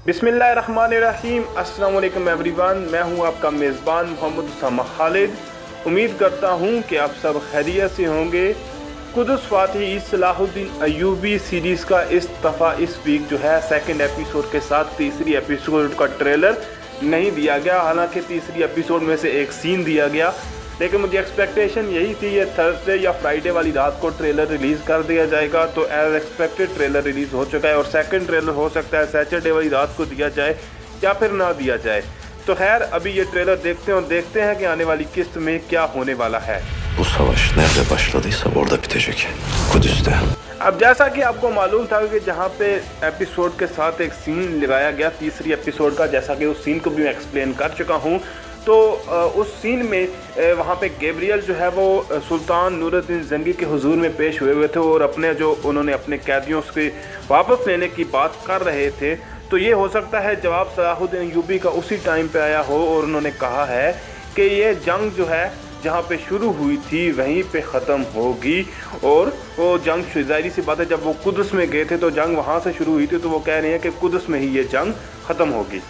बिस्मिल्लाहिर्रहमानिर्रहीम। अस्सलाम वालेकुम एवरीवन, मैं हूं आपका मेज़बान मोहम्मद उसामा खालिद। उम्मीद करता हूं कि आप सब खैरियत से होंगे। कुदस फातिह सलाहुद्दीन अय्यूबी सीरीज़ का इस दफ़ा इस वीक जो है सेकंड एपिसोड के साथ तीसरी एपिसोड का ट्रेलर नहीं दिया गया। हालांकि तीसरी एपिसोड में से एक सीन दिया गया, लेकिन मुझे एक्सपेक्टेशन यही थी ये थर्सडे या फ्राइडे वाली रात को ट्रेलर रिलीज़ कर दिया जाएगा। तो एज एक्सपेक्टेड ट्रेलर रिलीज़ हो चुका है और सेकंड ट्रेलर हो सकता है सैटरडे वाली रात को दिया जाए या फिर ना दिया जाए। तो खैर अभी ये ट्रेलर देखते हैं और देखते हैं कि आने वाली किस्त में क्या होने वाला है। Bu savaş nerede başladıysa orada bitecek. Kudüs'te. अब जैसा कि आपको मालूम था कि जहाँ पे एपिसोड के साथ एक सीन लगाया गया तीसरी एपिसोड का, जैसा कि उस सीन को भी मैं एक्सप्लेन कर चुका हूँ। तो उस सीन में वहाँ पे गैब्रियल जो है वो सुल्तान नूरुद्दीन जंगी के हुजूर में पेश हुए थे और अपने जो उन्होंने अपने कैदियों से वापस लेने की बात कर रहे थे। तो ये हो सकता है जवाब सलाहुद्दीन अय्यूबी का उसी टाइम पे आया हो और उन्होंने कहा है कि ये जंग जो है जहाँ पे शुरू हुई थी वहीं पे ख़त्म होगी। और वो जंग ज़ाहिर सी बात है, जब वो कुदस में गए थे तो जंग वहाँ से शुरू हुई थी, तो वो कह रहे हैं कि कुदस में ही ये जंग ख़त्म होगी।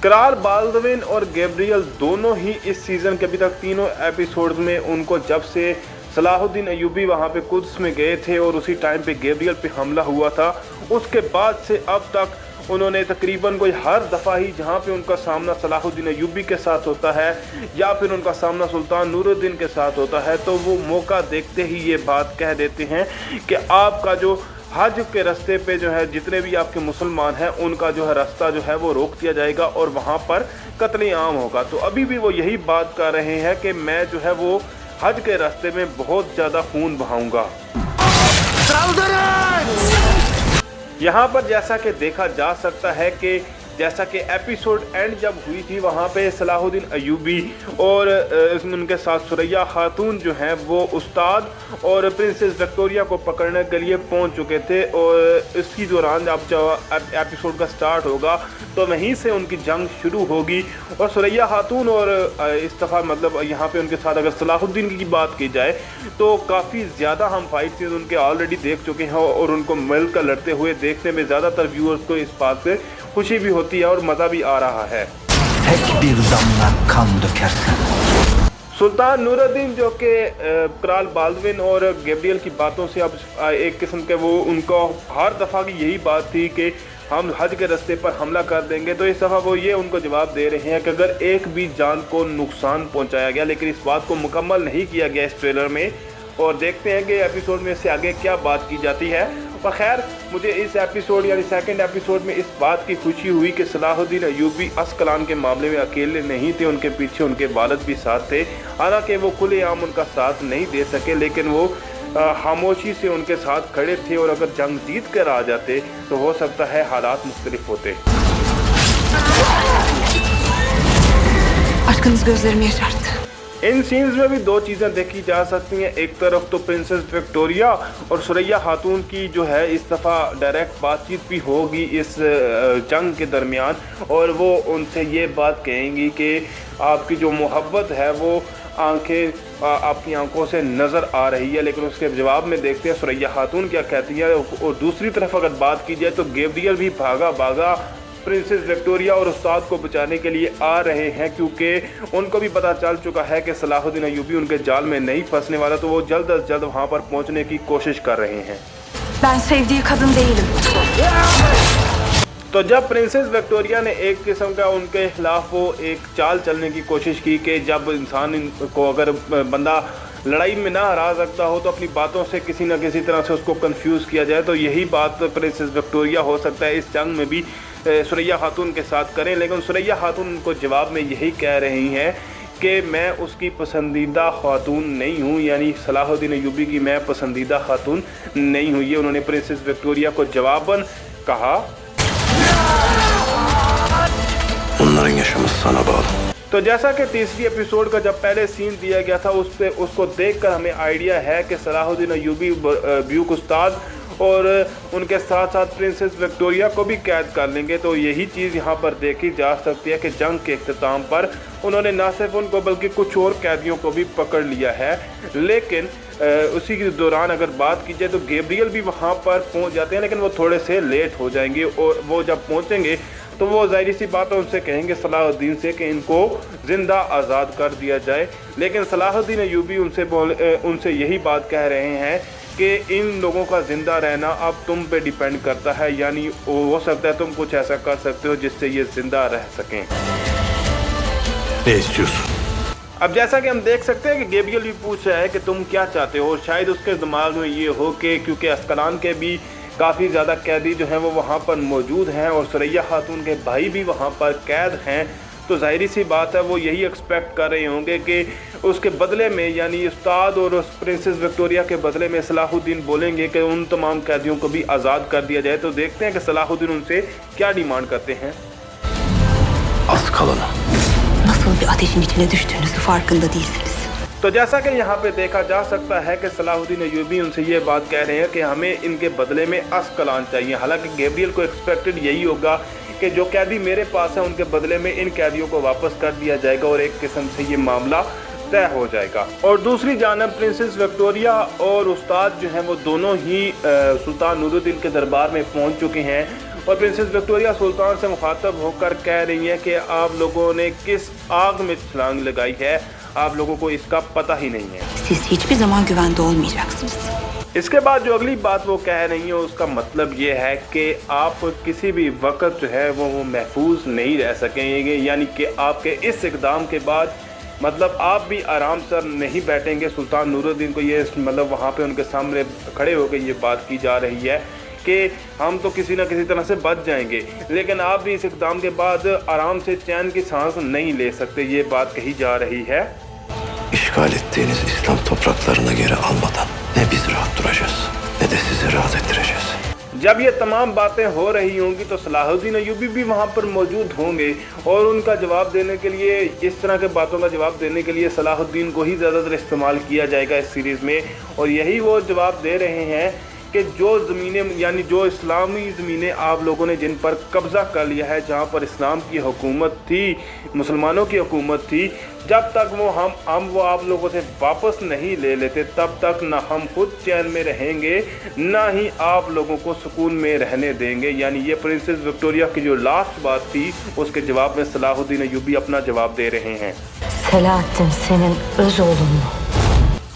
कराल बाल्दविन और गैब्रियल दोनों ही इस सीज़न के अभी तक तीनों एपिसोड्स में उनको जब से सलाहुद्दीन अय्यूबी वहाँ पे कुद्स में गए थे और उसी टाइम पे गैब्रियल पे हमला हुआ था, उसके बाद से अब तक उन्होंने तकरीबन कोई हर दफ़ा ही जहाँ पे उनका सामना सलाहुद्दीन अय्यूबी के साथ होता है या फिर उनका सामना सुल्तान नूरुद्दीन के साथ होता है, तो वो मौका देखते ही ये बात कह देते हैं कि आपका जो हज के रास्ते पे जो है जितने भी आपके मुसलमान हैं उनका जो है रास्ता जो है वो रोक दिया जाएगा और वहाँ पर कत्ल आम होगा। तो अभी भी वो यही बात कर रहे हैं कि मैं जो है वो हज के रास्ते में बहुत ज़्यादा खून बहाऊंगा। यहाँ पर जैसा कि देखा जा सकता है कि जैसा कि एपिसोड एंड जब हुई थी वहाँ पे सलाहुद्दीन अय्यूबी और उनके साथ सुरैया खातून जो हैं वो उस्ताद और प्रिंसेस विक्टोरिया को पकड़ने के लिए पहुँच चुके थे। और इसी दौरान जब एपिसोड का स्टार्ट होगा तो वहीं से उनकी जंग शुरू होगी। और सुरैया खातून और इस दफ़ा मतलब यहाँ पे उनके साथ अगर सलाहुद्दीन की बात की जाए तो काफ़ी ज़्यादा हम फाइट सीन उनके ऑलरेडी देख चुके हैं और उनको मिलकर लड़ते हुए देखने में ज़्यादातर व्यूअर्स को इस बात से खुशी भी होती है और मज़ा भी आ रहा है। सुल्तान नूरुद्दीन जो कि कराल बाल्दविन और गैब्रियल की बातों से अब एक किस्म के वो उनको हर दफ़ा की यही बात थी कि हम हज के रास्ते पर हमला कर देंगे, तो इस दफ़ा वो ये उनको जवाब दे रहे हैं कि अगर एक भी जान को नुकसान पहुंचाया गया, लेकिन इस बात को मुकम्मल नहीं किया गया इस ट्रेलर में। और देखते हैं कि एपिसोड में से आगे क्या बात की जाती है। पर खैर मुझे इस एपिसोड यानी सेकंड एपिसोड में इस बात की खुशी हुई कि सलाहुद्दीन अय्यूबी अस्कलान के मामले में अकेले नहीं थे, उनके पीछे उनके वालिद भी साथ थे। हालांकि वो खुलेआम उनका साथ नहीं दे सके, लेकिन वो खामोशी से उनके साथ खड़े थे और अगर जंग जीत कर आ जाते तो हो सकता है हालात मुख्तलिफ होते। इन सीन्स में भी दो चीज़ें देखी जा सकती हैं। एक तरफ तो प्रिंसेस विक्टोरिया और सुरैया खातून की जो है इस दफ़ा डायरेक्ट बातचीत भी होगी इस जंग के दरमियान और वो उनसे ये बात कहेंगी कि आपकी जो मोहब्बत है वो आपकी आंखों से नज़र आ रही है। लेकिन उसके जवाब में देखते हैं सुरैया खातून क्या कहती है। और दूसरी तरफ अगर बात की जाए तो गैब्रियल भी भागा भागा प्रिंसेस विक्टोरिया और उस्ताद को बचाने के लिए आ रहे हैं, क्योंकि उनको भी पता चल चुका है कि सलाहुद्दीन अय्यूबी उनके जाल में नहीं फंसने वाला। तो वो जल्द अज जल्द वहाँ पर पहुँचने की कोशिश कर रहे हैं। तो जब प्रिंसेस विक्टोरिया ने एक किस्म का उनके खिलाफ वो एक चाल चलने की कोशिश की कि जब इंसान को अगर बंदा लड़ाई में ना हरा सकता हो तो अपनी बातों से किसी न किसी तरह से उसको कंफ्यूज किया जाए, तो यही बात प्रिंसेस विक्टोरिया हो सकता है इस जंग में भी सुरैया खातून के साथ करें। लेकिन सुरैया खातून उनको जवाब में यही कह रही हैं कि मैं उसकी पसंदीदा खातून नहीं हूँ, यानी सलाहुद्दीन अय्यूबी की मैं पसंदीदा खातून नहीं हूँ। ये उन्होंने प्रिंसेस विक्टोरिया को जवाबन कहा। तो जैसा कि तीसरी एपिसोड का जब पहले सीन दिया गया था उसको देखकर हमें आइडिया है कि सलाहुद्दीन अय्यूबी ब्यूक उस्ताद और उनके साथ साथ प्रिंसेस विक्टोरिया को भी कैद कर लेंगे। तो यही चीज़ यहाँ पर देखी जा सकती है कि जंग के इख्तिताम पर उन्होंने न सिर्फ उनको बल्कि कुछ और कैदियों को भी पकड़ लिया है। लेकिन उसी के दौरान अगर बात की जाए तो गैब्रियल भी वहाँ पर पहुँच जाते हैं, लेकिन वो थोड़े से लेट हो जाएंगे और वो जब पहुँचेंगे तो वो ज़ाहिर सी बात है उनसे कहेंगे सलाहुद्दीन से कि इनको ज़िंदा आज़ाद कर दिया जाए। लेकिन सलाहुद्दीन अय्यूबी उनसे यही बात कह रहे हैं कि इन लोगों का ज़िंदा रहना अब तुम पे डिपेंड करता है, यानी हो सकता है तुम कुछ ऐसा कर सकते हो जिससे ये ज़िंदा रह सकें। अब जैसा कि हम देख सकते हैं कि गैब्रियल भी पूछ रहा है कि तुम क्या चाहते हो, और शायद उसके दिमाग में ये हो कि क्योंकि अस्कलान के भी काफ़ी ज़्यादा कैदी जो हैं वो वहाँ पर मौजूद हैं और सुरैया खातून के भाई भी वहाँ पर कैद हैं, तो ज़ाहिर सी बात है वो यही एक्सपेक्ट कर रहे होंगे कि उसके बदले में, यानी उस्ताद और उस प्रिंसेस विक्टोरिया के बदले में सलाहुद्दीन बोलेंगे कि उन तमाम कैदियों को भी आज़ाद कर दिया जाए। तो देखते हैं कि सलाहुद्दीन उनसे क्या डिमांड करते हैं। Nasıl bir ateşin içine düştüğünüzü farkında değilsiniz. तो जैसा कि यहाँ पे देखा जा सकता है कि सलाहुद्दीन अय्यूबी उनसे ये बात कह रहे हैं कि हमें इनके बदले में अस्कलान चाहिए। हालांकि गैब्रियल को एक्सपेक्टेड यही होगा कि जो कैदी मेरे पास है उनके बदले में इन कैदियों को वापस कर दिया जाएगा और एक किस्म से ये मामला तय हो जाएगा। और दूसरी जानब प्रिंसेस विक्टोरिया और उस्ताद जो हैं वो दोनों ही सुल्तान नूरुद्दीन के दरबार में पहुँच चुके हैं और प्रिंसेस विक्टोरिया सुल्तान से मुखातब होकर कह रही हैं कि आप लोगों ने किस आग में छलांग लगाई है, आप लोगों को इसका पता ही नहीं है। Siz hiçbir zaman güvende olmayacaksınız. इसके बाद जो अगली बात वो कह रही है उसका मतलब ये है कि आप किसी भी वक्त जो है वो महफूज नहीं रह सकेंगे, यानी कि आपके इस इक़दाम के बाद मतलब आप भी आराम से नहीं बैठेंगे। सुल्तान नूरुद्दीन को ये मतलब वहाँ पे उनके सामने खड़े होकर ये बात की जा रही है कि हम तो किसी न किसी तरह से बच जाएंगे, लेकिन आप भी इस इक़दाम के बाद आराम से चैन की सांस नहीं ले सकते, ये बात कही जा रही है। İşgal ettiğiniz İslam topraklarına geri almadan ne biz rahat duracağız ne de sizi rahat ettireceğiz. जब ये तमाम बातें हो रही होंगी तो सलाहुद्दीन अय्यूबी भी वहाँ पर मौजूद होंगे और उनका जवाब देने के लिए, इस तरह के बातों का जवाब देने के लिए सलाहुद्दीन को ही ज़्यादातर इस्तेमाल किया जाएगा इस सीरीज़ में। और यही वो जवाब दे रहे हैं कि जो ज़मीनें, यानी जो इस्लामी ज़मीनें आप लोगों ने जिन पर कब्ज़ा कर लिया है, जहाँ पर इस्लाम की हुकूमत थी, मुसलमानों की हुकूमत थी, जब तक वो हम आप लोगों से वापस नहीं ले लेते तब तक ना हम खुद चैन में रहेंगे ना ही आप लोगों को सुकून में रहने देंगे। यानी ये प्रिंसेस विक्टोरिया की जो लास्ट बात थी उसके जवाब में सलाहुद्दीन अय्यूबी अपना जवाब दे रहे हैं। Selahattin senin öz oğlun mu?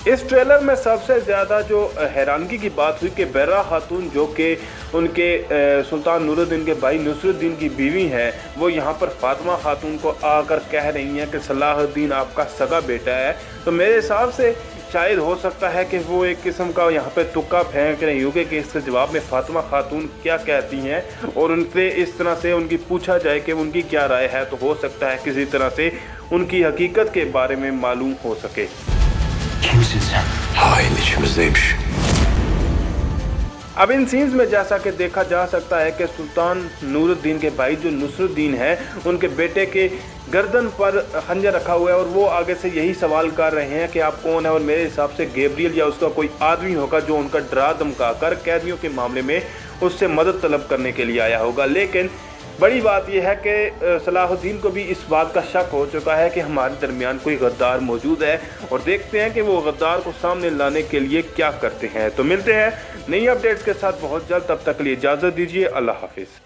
इस ट्रेलर में सबसे ज़्यादा जो हैरानगी की बात हुई कि बर्रा खातून जो कि उनके सुल्तान नूरुद्दीन के भाई नसरुद्दीन की बीवी हैं, वो यहाँ पर फातिमा खातून को आकर कह रही हैं कि सलाहुद्दीन आपका सगा बेटा है। तो मेरे हिसाब से शायद हो सकता है कि वो एक किस्म का यहाँ पे तुक्का फेंक रही होगी कि इसके जवाब में फातिमा खातून क्या कहती हैं और उनसे इस तरह से उनकी पूछा जाए कि उनकी क्या राय है, तो हो सकता है किसी तरह से उनकी हकीकत के बारे में मालूम हो सके। Kimsin sen? Hain içimizdeymiş. अब इन सीन्स में जैसा कि देखा जा सकता है कि सुल्तान नूरुद्दीन के भाई जो नसरुद्दीन हैं उनके बेटे के गर्दन पर खंजर रखा हुआ है और वो आगे से यही सवाल कर रहे हैं कि आप कौन है। और मेरे हिसाब से गैब्रियल या उसका कोई आदमी होगा जो उनका डरा धमका कर कैदियों के मामले में उससे मदद तलब करने के लिए आया होगा। लेकिन बड़ी बात यह है कि सलाहुद्दीन को भी इस बात का शक हो चुका है कि हमारे दरमियान कोई गद्दार मौजूद है और देखते हैं कि वो गद्दार को सामने लाने के लिए क्या करते हैं। तो मिलते हैं नई अपडेट्स के साथ बहुत जल्द, तब तक के लिए इजाज़त दीजिए। अल्लाह हाफिज़।